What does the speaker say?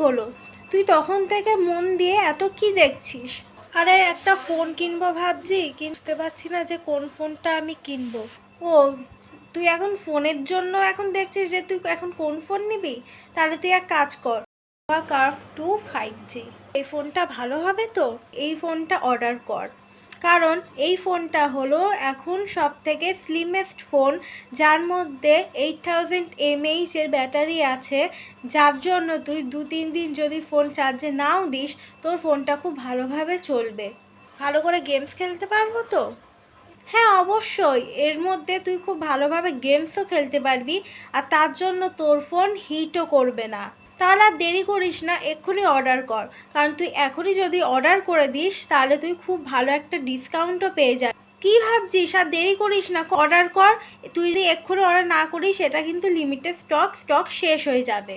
হলো? তুই তখন থেকে মন দিয়ে এত কি দেখছিস? আরে একটা ফোন কিনবো ভাবছি, বুঝতে পারছি না যে কোন ফোনটা আমি কিনবো। ও, তুই এখন ফোনের জন্য এখন দেখছিস যে তুই এখন কোন ফোন নিবি? তাহলে তুই এক কাজ কর, কার্ভ 2 5G, এই ফোনটা ভালো হবে তো, এই ফোনটা অর্ডার কর। কারণ এই ফোনটা হলো এখন সব থেকে স্লিমেস্ট ফোন, যার মধ্যে 8000 mAh এর ব্যাটারি আছে, যার জন্য তুই 2-3 দিন যদি ফোন চার্জে নাও দিস, তোর ফোনটা খুব ভালোভাবে চলবে। ভালো করে গেমস খেলতে পারবো তো? হ্যাঁ অবশ্যই, এর মধ্যে তুই খুব ভালোভাবে গেমসও খেলতে পারবি, আর তার জন্য তোর ফোন হিটও করবে না। তাহলে আর দেরি করিস না, এক্ষুনি অর্ডার কর। কারণ তুই এখনই যদি অর্ডার করে দিস তাহলে তুই খুব ভালো একটা ডিসকাউন্টও পেয়ে যাবি। কী ভাবছিস? আর দেরি করিস না, অর্ডার কর। তুই যদি এক্ষুনি অর্ডার না করিস, এটা কিন্তু লিমিটেড স্টক শেষ হয়ে যাবে।